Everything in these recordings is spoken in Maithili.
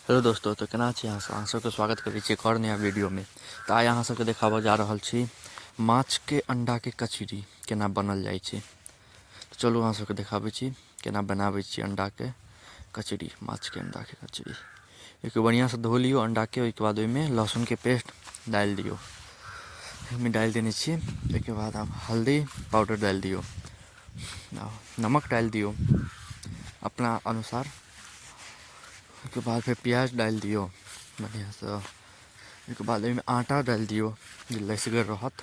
हेलो दोस्तों, तो केना छी अहाँ सबके स्वागत करै छी एक और नया वीडियो में। तो आइ अहाँ सबके देखाबऽ जा रहल छी माछ के अंडा के कचरी केना बनल जाइ छै। तो चलू अहाँ सबके देखाबै छी केना बनाबै छी अंडा के कचरी, माछ के अंडा के कचरी। एक बढ़िया से धो लियो अंडा के, ओइके बाद ओइमे लहसुन के पेस्ट डालि दियौ। ओइमे डालि देने छियै। ओइके बाद आप हल्दी पाउडर डालि दियौ, नमक डालि दियौ अपना अनुसार। उसके बाद फिर प्याज डालि दियौ बढ़िआँसँ। ओहिके बाद ओहिमे आटा डालि दियौ जे लसिगर रहत,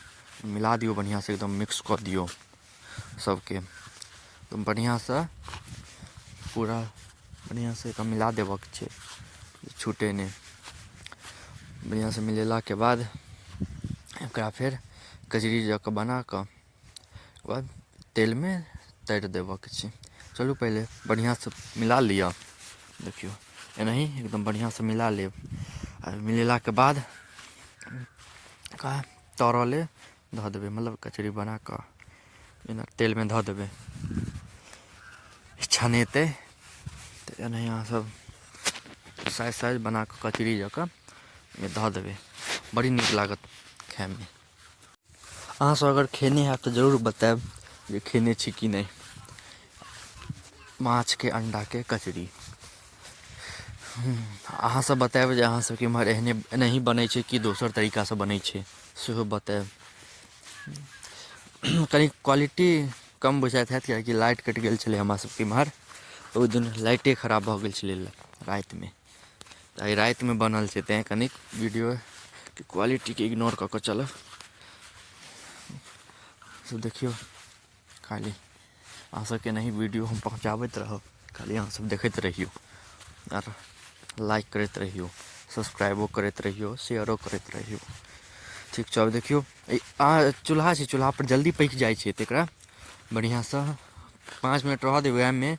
मिला दियौ बढ़िआँसँ, एकदम मिक्स कऽ दियौ सबके। तो बढ़िआँसँ पूरा बढ़िआँसँ एकरा मिला देबऽके छै, छूटे नहि। बढ़िआँसँ मिलेलाके बाद एकरा फेर कचरी जकाँ बनाकऽ ओकर बाद तेलमे तरि देबऽके छै। चलू पहिले बढ़िआँसँ मिला लिअ, देखियौ एनाही एकदम बढ़िआँसँ मिला लेब। आ मिलेलाके बाद ओकरा तरले धऽ देबै, मतलब कचरी बनाकऽ एना तेलमे धऽ देबै, छनेतै। तऽ एनाही अहाँसब साइज साइज बनाकऽ कचरी जकाँ धऽ देबै, बड़ी नीक लागत खाइमे। अहाँसब अगर खेने हैब तऽ जरूर बताएब जे खेने छी कि नहि माछके अंडाके कचरी। अहाँसब बताएब जे अहाँसबके एम्हर एनाही बनै छै कि दोसर तरीकासँ बनै छै, सेहो बताएब। कनी क्वालिटी कम बुझाइत हैत किएकि लाइट कटि गेल छलै हमरा सबके एम्हर। ओहि दिन लाइटे खराब भऽ गेल छलै रातिमे, तऽ आइ रातिमे बनल छै, तेँ कनिक वीडियोके क्वालिटीके इग्नोर कऽ कऽ चलब। सब देखियौ, खाली अहाँ सबके एनाही वीडियो हम पहुँचाबैत रहब, खाली अहाँसब देखैत रहिऔ आर लाइक करैत रहिऔ, सब्सक्राइबो करैत रहिऔ, शेयरो करैत रहिऔ। ठीक छै, अब देखियौ चूल्हा छै, चूल्हापर जल्दी पकि जाइ छै, तऽ एकरा बढ़िआँसँ 5 मिनट रहऽ देबै वएहमे,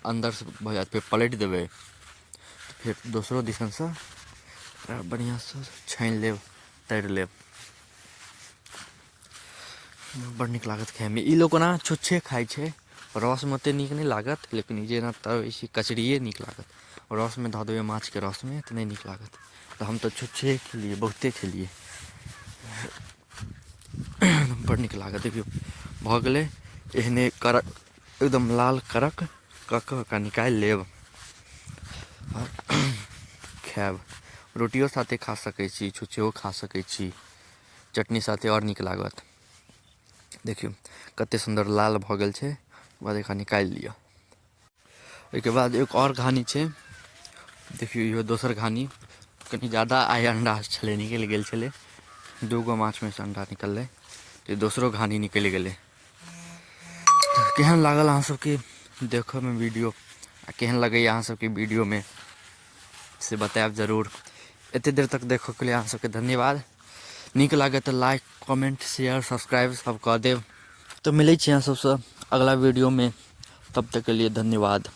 अन्दरसँ भऽ जायत। फेर पलटि देबै, फेर दोसरो दिसनसँ एकरा बढ़िआँसँ छानि लेब, तरि लेब। बड़ नीक लागत खाइमे। ई लोक ओना छुच्छे खाइ छै, रसमे ओतेक नीक नहि लागत, लेकिन ई जेना तरै छी कचरिए नीक लागत। रसमे धऽ देबै माछके रसमे तऽ नहि नीक लागत। तऽ हम तऽ छुच्छे खेलिए, बहुते खेलिए, बड़ नीक लागत। देखियौ भऽ गेलै एहने कड़क, एकदम लाल कड़क कऽ कऽ ओकरा निकालि लेब आओर खाएब। रोटिओ साथे खा सकै छी, छुच्छेओ खा सकै छी, चटनी साथे आओर नीक लागत। देखियौ कतेक सुन्दर लाल भऽ गेल छै। ओकर बाद एकरा निकालि लिअ। ओहिके बाद एक आओर घानी छै, देखियौ इहो दोसर घानी। कनि ज़्यादा आइ अण्डा छलै, निकलि गेल छलै, 2 गो माछमे सँ अण्डा निकललै, तऽ दोसरो घानी निकलि गेलै। केहन लागल अहाँ सबके देखऽमे वीडियो, आ केहन लगैए अहाँ सबके वीडियोमे से बताएब जरूर। एतेक देर तक देखऽके लिए अहाँ सबके धन्यवाद। नीक लागै तऽ लाइक कमेंट शेयर सब्सक्राइब सब कऽ देब। तो मिलै छी अहाँ सबसँ अगला वीडियोमे, तब तक के लिए धन्यवाद।